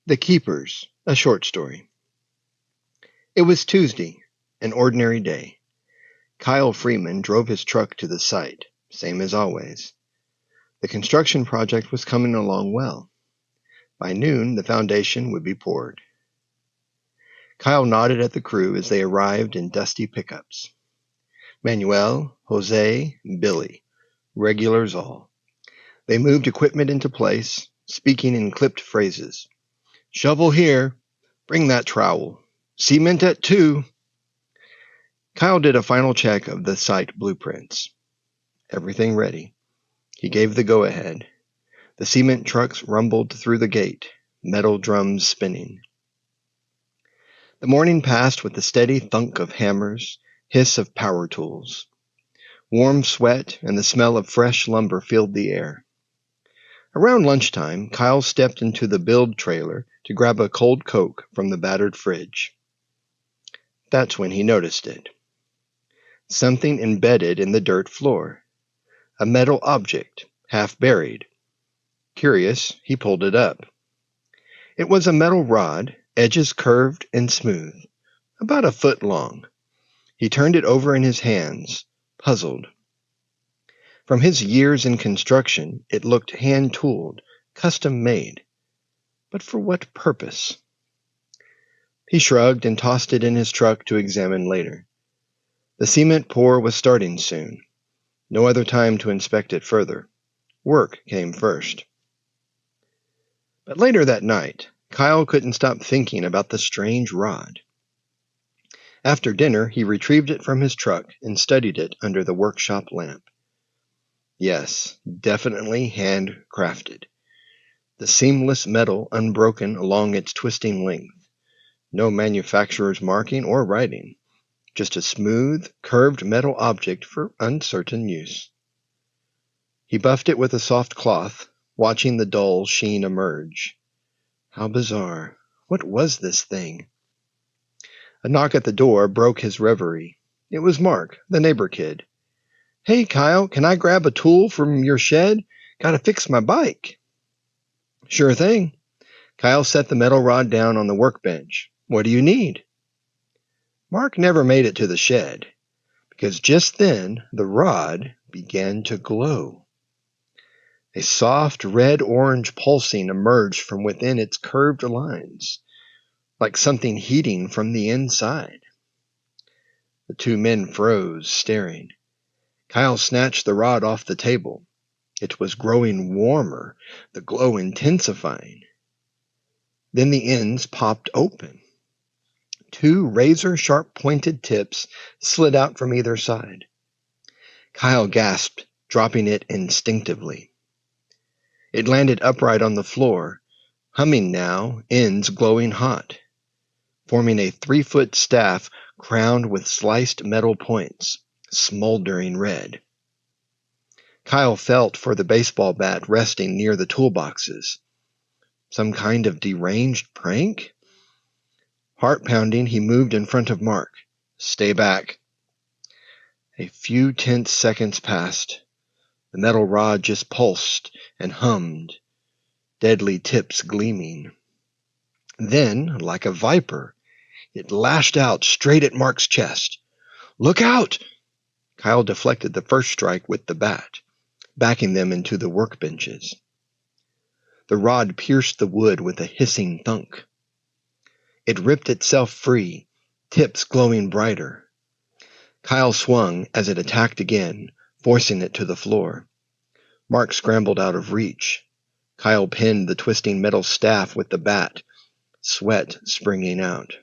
The Keepers, a short story. It was Tuesday, an ordinary day. Kyle Freeman drove his truck to the site, same as always. The construction project was coming along well. By noon, the foundation would be poured. Kyle nodded at the crew as they arrived in dusty pickups. Manuel, Jose, Billy, regulars all. They moved equipment into place, speaking in clipped phrases. Shovel here. Bring that trowel. Cement at 2. Kyle did a final check of the site blueprints. Everything ready. He gave the go-ahead. The cement trucks rumbled through the gate, metal drums spinning. The morning passed with the steady thunk of hammers, hiss of power tools. Warm sweat and the smell of fresh lumber filled the air. Around lunchtime, Kyle stepped into the build trailer to grab a cold Coke from the battered fridge. That's when he noticed it. Something embedded in the dirt floor. A metal object, half buried. Curious, he pulled it up. It was a metal rod, edges curved and smooth, about a foot long. He turned it over in his hands, puzzled. From his years in construction, it looked hand-tooled, custom-made. But for what purpose? He shrugged and tossed it in his truck to examine later. The cement pour was starting soon. No other time to inspect it further. Work came first. But later that night, Kyle couldn't stop thinking about the strange rod. After dinner, he retrieved it from his truck and studied it under the workshop lamp. Yes, definitely handcrafted. The seamless metal unbroken along its twisting length. No manufacturer's marking or writing. Just a smooth, curved metal object for uncertain use. He buffed it with a soft cloth, watching the dull sheen emerge. How bizarre. What was this thing? A knock at the door broke his reverie. It was Mark, the neighbor kid. Hey, Kyle, can I grab a tool from your shed? Gotta fix my bike. Sure thing. Kyle set the metal rod down on the workbench. What do you need? Mark never made it to the shed, because just then the rod began to glow. A soft red-orange pulsing emerged from within its curved lines, like something heating from the inside. The two men froze, staring. Kyle snatched the rod off the table. It was growing warmer, the glow intensifying. Then the ends popped open. 2 razor-sharp pointed tips slid out from either side. Kyle gasped, dropping it instinctively. It landed upright on the floor, humming now, ends glowing hot, forming a 3-foot staff crowned with sliced metal points, smoldering red. Kyle felt for the baseball bat resting near the toolboxes. Some kind of deranged prank? Heart-pounding, he moved in front of Mark. Stay back. A few tense seconds passed. The metal rod just pulsed and hummed, deadly tips gleaming. Then, like a viper, it lashed out straight at Mark's chest. Look out! Kyle deflected the first strike with the bat, backing them into the workbenches. The rod pierced the wood with a hissing thunk. It ripped itself free, tips glowing brighter. Kyle swung as it attacked again, forcing it to the floor. Mark scrambled out of reach. Kyle pinned the twisting metal staff with the bat, sweat springing out.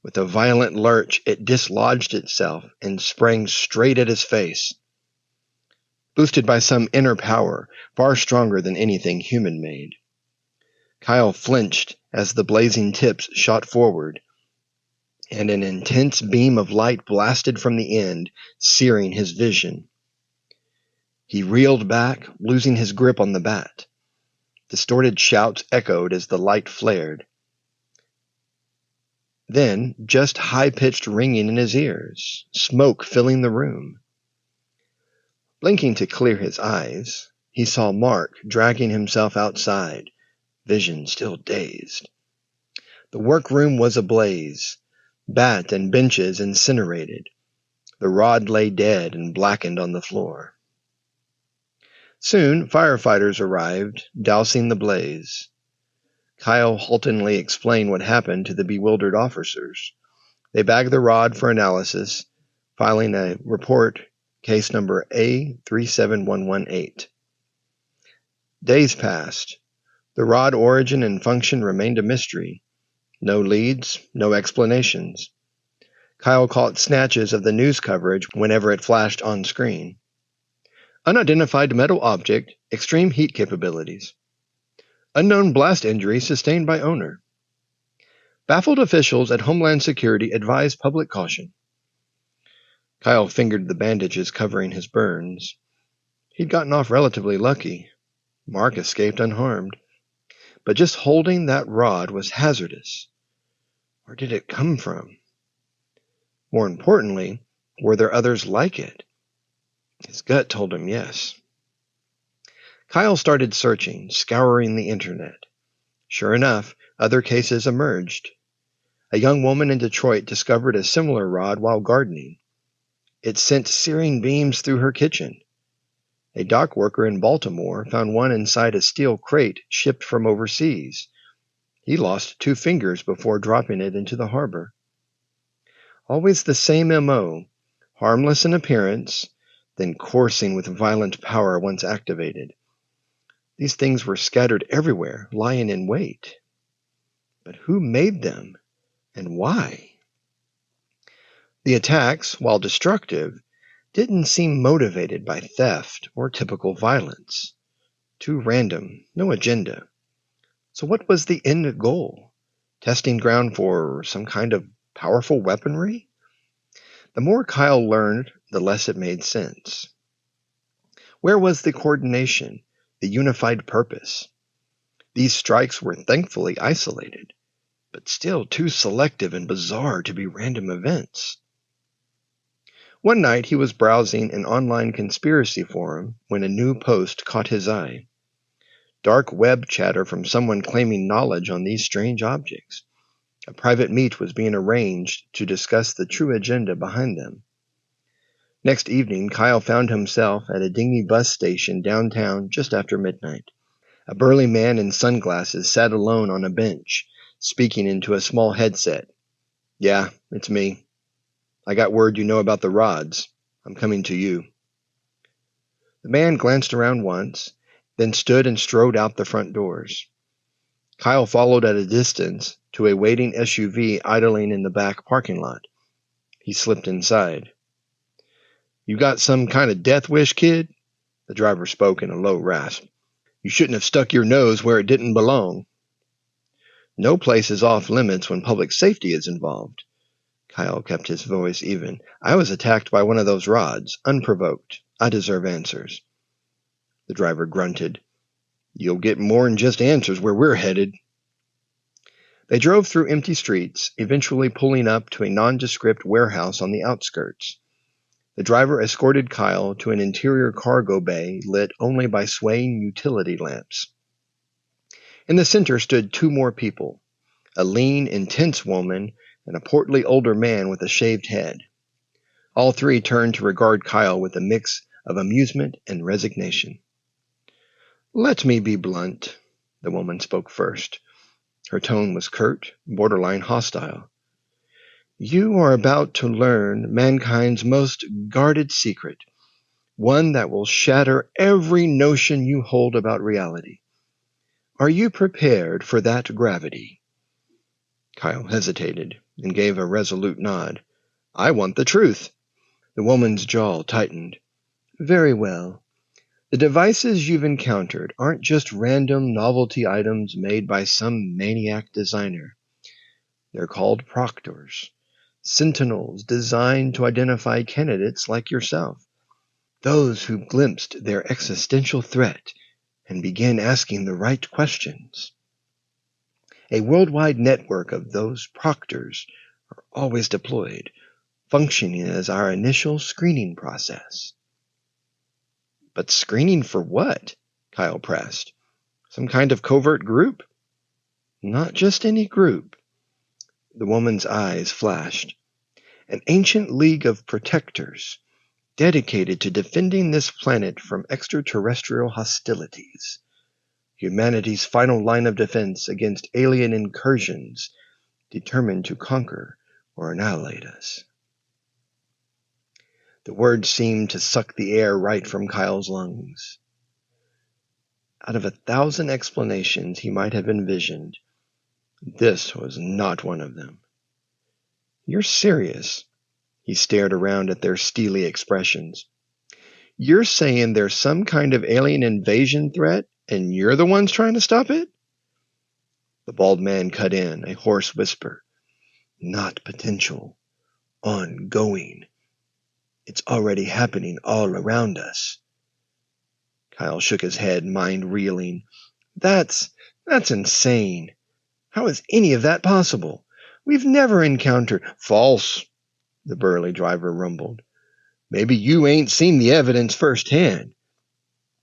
With a violent lurch, it dislodged itself and sprang straight at his face. Boosted by some inner power, far stronger than anything human-made. Kyle flinched as the blazing tips shot forward, and an intense beam of light blasted from the end, searing his vision. He reeled back, losing his grip on the bat. Distorted shouts echoed as the light flared. Then, just high-pitched ringing in his ears, smoke filling the room. Blinking to clear his eyes, he saw Mark dragging himself outside, Vision still dazed. The workroom was ablaze. Bat and benches incinerated. The rod lay dead and blackened on the floor. Soon, firefighters arrived, dousing the blaze. Kyle haltingly explained what happened to the bewildered officers. They bagged the rod for analysis, filing a report, case number A37118. Days passed. The rod origin and function remained a mystery. No leads, no explanations. Kyle caught snatches of the news coverage whenever it flashed on screen. Unidentified metal object, extreme heat capabilities. Unknown blast injury sustained by owner. Baffled officials at Homeland Security advised public caution. Kyle fingered the bandages covering his burns. He'd gotten off relatively lucky. Mark escaped unharmed. But just holding that rod was hazardous. Where did it come from? More importantly, were there others like it? His gut told him yes. Kyle started searching, scouring the internet. Sure enough, other cases emerged. A young woman in Detroit discovered a similar rod while gardening. It sent searing beams through her kitchen. A dock worker in Baltimore found one inside a steel crate shipped from overseas. He lost 2 fingers before dropping it into the harbor. Always the same MO, harmless in appearance, then coursing with violent power once activated. These things were scattered everywhere, lying in wait. But who made them, and why? The attacks, while destructive, didn't seem motivated by theft or typical violence. Too random, no agenda. So what was the end goal? Testing ground for some kind of powerful weaponry? The more Kyle learned, the less it made sense. Where was the coordination, the unified purpose? These strikes were thankfully isolated, but still too selective and bizarre to be random events. One night he was browsing an online conspiracy forum when a new post caught his eye. Dark web chatter from someone claiming knowledge on these strange objects. A private meet was being arranged to discuss the true agenda behind them. Next evening, Kyle found himself at a dingy bus station downtown just after midnight. A burly man in sunglasses sat alone on a bench, speaking into a small headset. "Yeah, it's me. I got word you know about the rods. I'm coming to you." The man glanced around once, then stood and strode out the front doors. Kyle followed at a distance to a waiting SUV idling in the back parking lot. He slipped inside. "You got some kind of death wish, kid?" The driver spoke in a low rasp. "You shouldn't have stuck your nose where it didn't belong." "No place is off limits when public safety is involved." Kyle kept his voice even. "I was attacked by one of those rods, unprovoked. I deserve answers." The driver grunted. "You'll get more than just answers where we're headed." They drove through empty streets, eventually pulling up to a nondescript warehouse on the outskirts. The driver escorted Kyle to an interior cargo bay lit only by swaying utility lamps. In the center stood 2 more people, a lean, intense woman and a portly older man with a shaved head. All 3 turned to regard Kyle with a mix of amusement and resignation. "Let me be blunt," the woman spoke first. Her tone was curt, borderline hostile. "You are about to learn mankind's most guarded secret, one that will shatter every notion you hold about reality. Are you prepared for that gravity?" Kyle hesitated and gave a resolute nod. "I want the truth." The woman's jaw tightened. "Very well. The devices you've encountered aren't just random novelty items made by some maniac designer. They're called proctors, sentinels designed to identify candidates like yourself, those who glimpsed their existential threat and began asking the right questions. A worldwide network of those proctors are always deployed, functioning as our initial screening process." "But screening for what?" Kyle pressed. "Some kind of covert group?" Not just any group. The woman's eyes flashed. An ancient league of protectors, dedicated to defending this planet from extraterrestrial hostilities. Humanity's final line of defense against alien incursions, determined to conquer or annihilate us. The words seemed to suck the air right from Kyle's lungs. Out of 1,000 explanations he might have envisioned, this was not one of them. You're serious? He stared around at their steely expressions. You're saying there's some kind of alien invasion threat, and you're the ones trying to stop it? The bald man cut in, a hoarse whisper. Not potential. Ongoing. It's already happening all around us. Kyle shook his head, mind reeling. That's insane. How is any of that possible? We've never encountered... False, the burly driver rumbled. Maybe you ain't seen the evidence firsthand,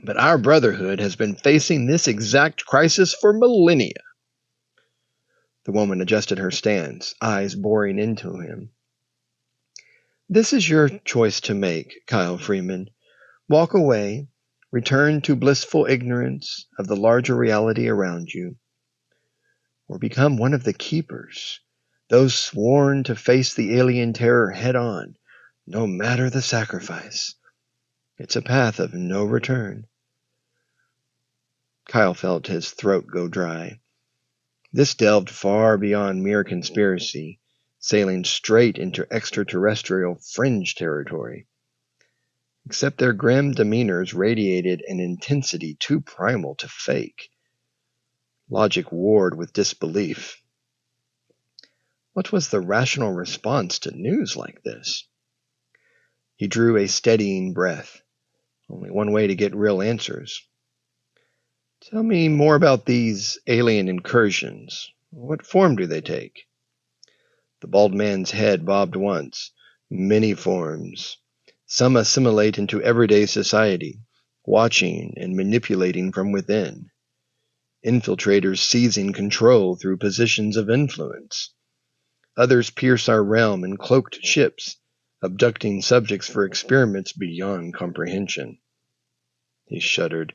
but our brotherhood has been facing this exact crisis for millennia. The woman adjusted her stance, eyes boring into him. This is your choice to make, Kyle Freeman. Walk away, return to blissful ignorance of the larger reality around you, or become one of the keepers, those sworn to face the alien terror head on, no matter the sacrifice. It's a path of no return. Kyle felt his throat go dry. This delved far beyond mere conspiracy, sailing straight into extraterrestrial fringe territory. Except their grim demeanors radiated an intensity too primal to fake. Logic warred with disbelief. What was the rational response to news like this? He drew a steadying breath. Only one way to get real answers. Tell me more about these alien incursions. What form do they take? The bald man's head bobbed once. Many forms. Some assimilate into everyday society, watching and manipulating from within. Infiltrators seizing control through positions of influence. Others pierce our realm in cloaked ships, abducting subjects for experiments beyond comprehension. He shuddered.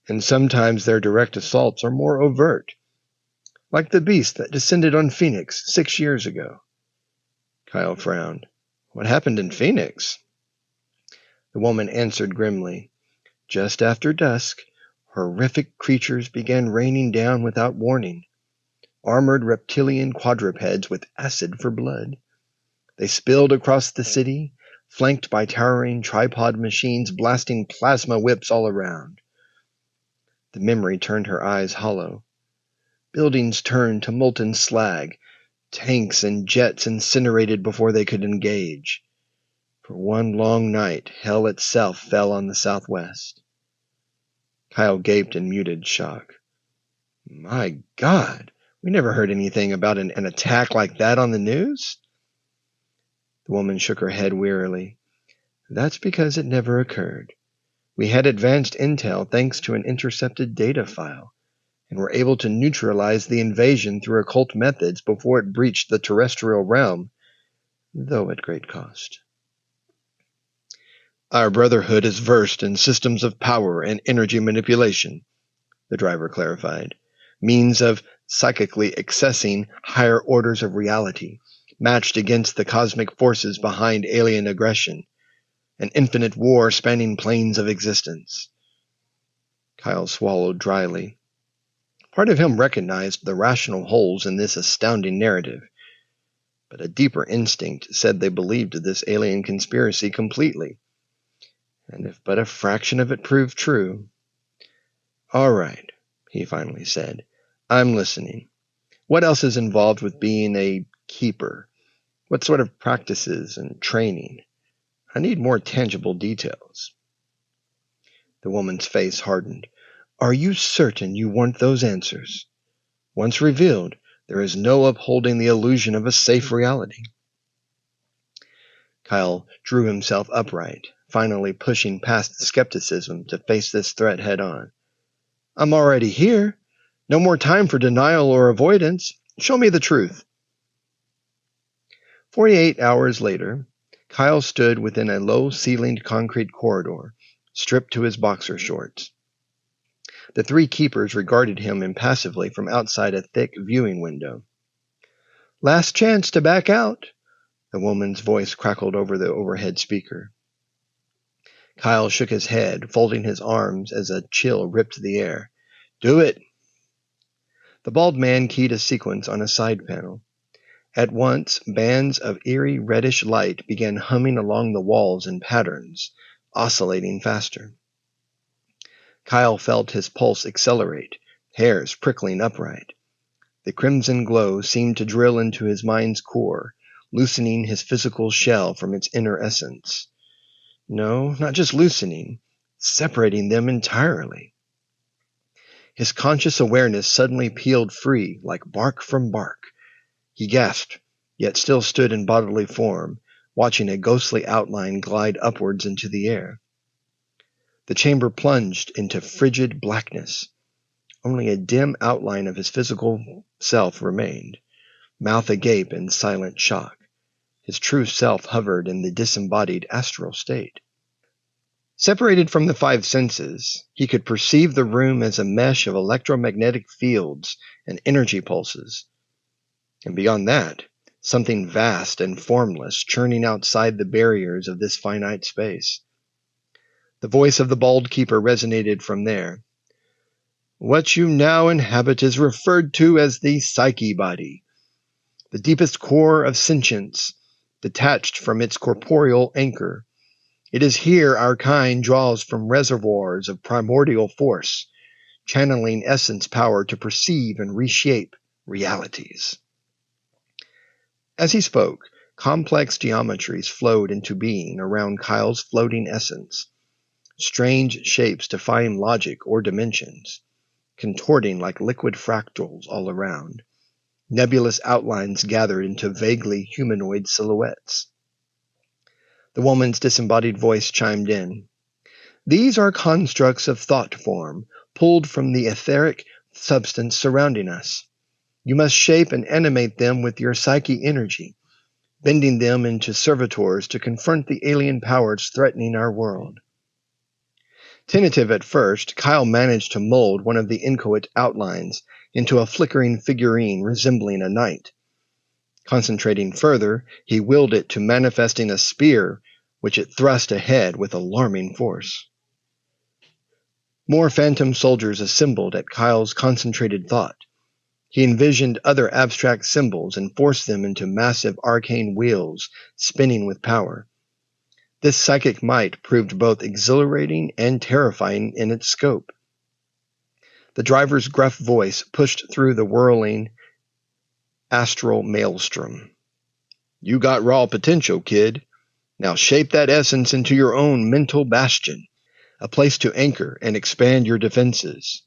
And sometimes their direct assaults are more overt, like the beast that descended on Phoenix 6 years ago. Kyle frowned. What happened in Phoenix? The woman answered grimly. Just after dusk, horrific creatures began raining down without warning. Armored reptilian quadrupeds with acid for blood. They spilled across the city, flanked by towering tripod machines blasting plasma whips all around. The memory turned her eyes hollow. Buildings turned to molten slag. Tanks and jets incinerated before they could engage. For one long night, hell itself fell on the southwest. Kyle gaped in muted shock. My God, we never heard anything about an attack like that on the news? The woman shook her head wearily. That's because it never occurred. We had advanced intel thanks to an intercepted data file, and were able to neutralize the invasion through occult methods before it breached the terrestrial realm, though at great cost. Our brotherhood is versed in systems of power and energy manipulation, the driver clarified, means of psychically accessing higher orders of reality, matched against the cosmic forces behind alien aggression, an infinite war spanning planes of existence. Kyle swallowed dryly. Part of him recognized the rational holes in this astounding narrative, but a deeper instinct said they believed this alien conspiracy completely, and if but a fraction of it proved true... All right, he finally said. I'm listening. What else is involved with being a keeper? What sort of practices and training? I need more tangible details. The woman's face hardened. Are you certain you want those answers? Once revealed, there is no upholding the illusion of a safe reality. Kyle drew himself upright, finally pushing past skepticism to face this threat head on. I'm already here. No more time for denial or avoidance. Show me the truth. 48 hours later, Kyle stood within a low-ceilinged concrete corridor, stripped to his boxer shorts. The three keepers regarded him impassively from outside a thick viewing window. Last chance to back out, the woman's voice crackled over the overhead speaker. Kyle shook his head, folding his arms as a chill ripped the air. Do it! The bald man keyed a sequence on a side panel. At once, bands of eerie reddish light began humming along the walls in patterns, oscillating faster. Kyle felt his pulse accelerate, hairs prickling upright. The crimson glow seemed to drill into his mind's core, loosening his physical shell from its inner essence. No, not just loosening, separating them entirely. His conscious awareness suddenly peeled free, like bark from bark. He gasped, yet still stood in bodily form, watching a ghostly outline glide upwards into the air. The chamber plunged into frigid blackness. Only a dim outline of his physical self remained, mouth agape in silent shock. His true self hovered in the disembodied astral state. Separated from the five senses, he could perceive the room as a mesh of electromagnetic fields and energy pulses. And beyond that, something vast and formless churning outside the barriers of this finite space. The voice of the bald keeper resonated from there. What you now inhabit is referred to as the psyche body, the deepest core of sentience, detached from its corporeal anchor. It is here our kind draws from reservoirs of primordial force, channeling essence power to perceive and reshape realities. As he spoke, complex geometries flowed into being around Kyle's floating essence, strange shapes defying logic or dimensions, contorting like liquid fractals all around. Nebulous outlines gathered into vaguely humanoid silhouettes. The woman's disembodied voice chimed in. These are constructs of thought form, pulled from the etheric substance surrounding us. You must shape and animate them with your psyche energy, bending them into servitors to confront the alien powers threatening our world. Tentative at first, Kyle managed to mold one of the inchoate outlines into a flickering figurine resembling a knight. Concentrating further, he willed it to manifesting a spear, which it thrust ahead with alarming force. More phantom soldiers assembled at Kyle's concentrated thought. He envisioned other abstract symbols and forced them into massive arcane wheels, spinning with power. This psychic might proved both exhilarating and terrifying in its scope. The driver's gruff voice pushed through the whirling astral maelstrom. You got raw potential, kid. Now shape that essence into your own mental bastion, a place to anchor and expand your defenses,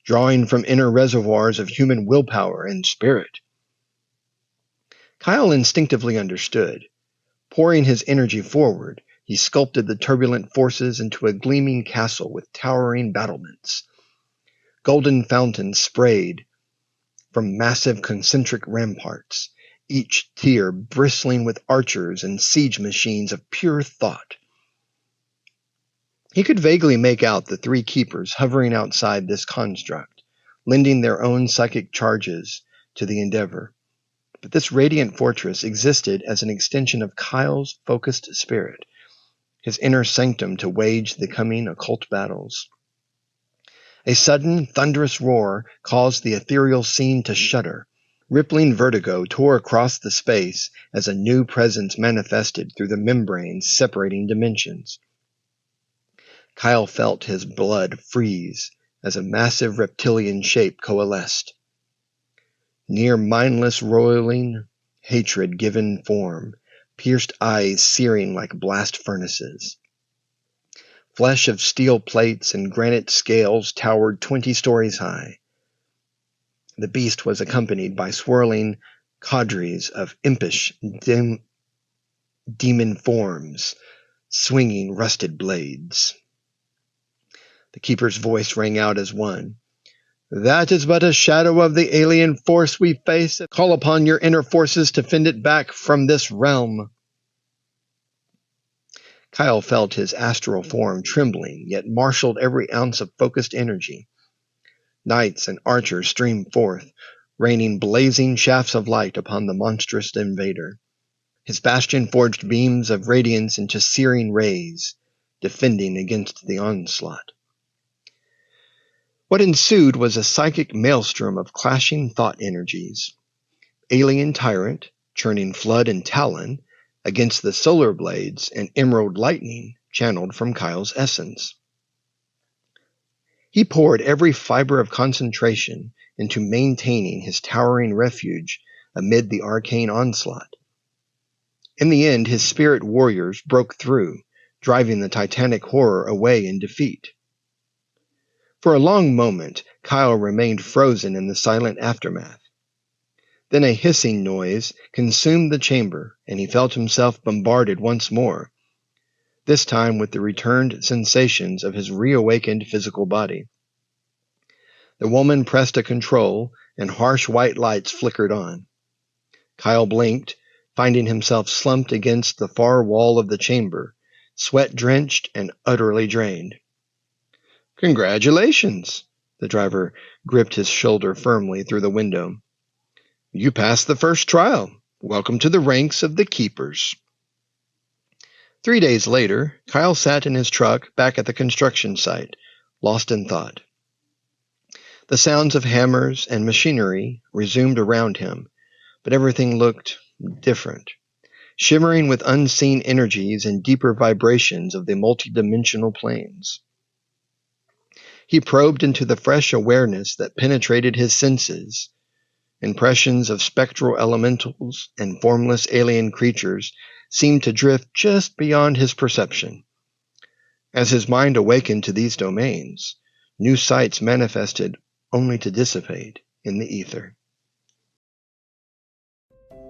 drawing from inner reservoirs of human willpower and spirit. Kyle instinctively understood. Pouring his energy forward, he sculpted the turbulent forces into a gleaming castle with towering battlements. Golden fountains sprayed from massive concentric ramparts, each tier bristling with archers and siege machines of pure thought. He could vaguely make out the three keepers hovering outside this construct, lending their own psychic charges to the endeavor. But this radiant fortress existed as an extension of Kyle's focused spirit, his inner sanctum to wage the coming occult battles. A sudden, thunderous roar caused the ethereal scene to shudder. Rippling vertigo tore across the space as a new presence manifested through the membranes separating dimensions. Kyle felt his blood freeze as a massive reptilian shape coalesced. Near mindless roiling, hatred given form, pierced eyes searing like blast furnaces. Flesh of steel plates and granite scales towered 20 stories high. The beast was accompanied by swirling cadres of impish demon forms, swinging rusted blades. The keeper's voice rang out as one. That is but a shadow of the alien force we face. Call upon your inner forces to fend it back from this realm. Kyle felt his astral form trembling, yet marshaled every ounce of focused energy. Knights and archers streamed forth, raining blazing shafts of light upon the monstrous invader. His bastion forged beams of radiance into searing rays, defending against the onslaught. What ensued was a psychic maelstrom of clashing thought energies. Alien tyrant, churning flood and talon, against the solar blades and emerald lightning channeled from Kyle's essence. He poured every fiber of concentration into maintaining his towering refuge amid the arcane onslaught. In the end, his spirit warriors broke through, driving the titanic horror away in defeat. For a long moment, Kyle remained frozen in the silent aftermath. Then a hissing noise consumed the chamber, and he felt himself bombarded once more, this time with the returned sensations of his reawakened physical body. The woman pressed a control, and harsh white lights flickered on. Kyle blinked, finding himself slumped against the far wall of the chamber, sweat-drenched and utterly drained. "Congratulations!" The driver gripped his shoulder firmly through the window. "You passed the first trial. Welcome to the ranks of the Keepers." 3 days later, Kyle sat in his truck back at the construction site, lost in thought. The sounds of hammers and machinery resumed around him, but everything looked different, shimmering with unseen energies and deeper vibrations of the multidimensional planes. He probed into the fresh awareness that penetrated his senses. Impressions of spectral elementals and formless alien creatures seemed to drift just beyond his perception. As his mind awakened to these domains, new sights manifested only to dissipate in the ether.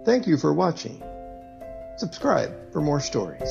Thank you for watching. Subscribe for more stories.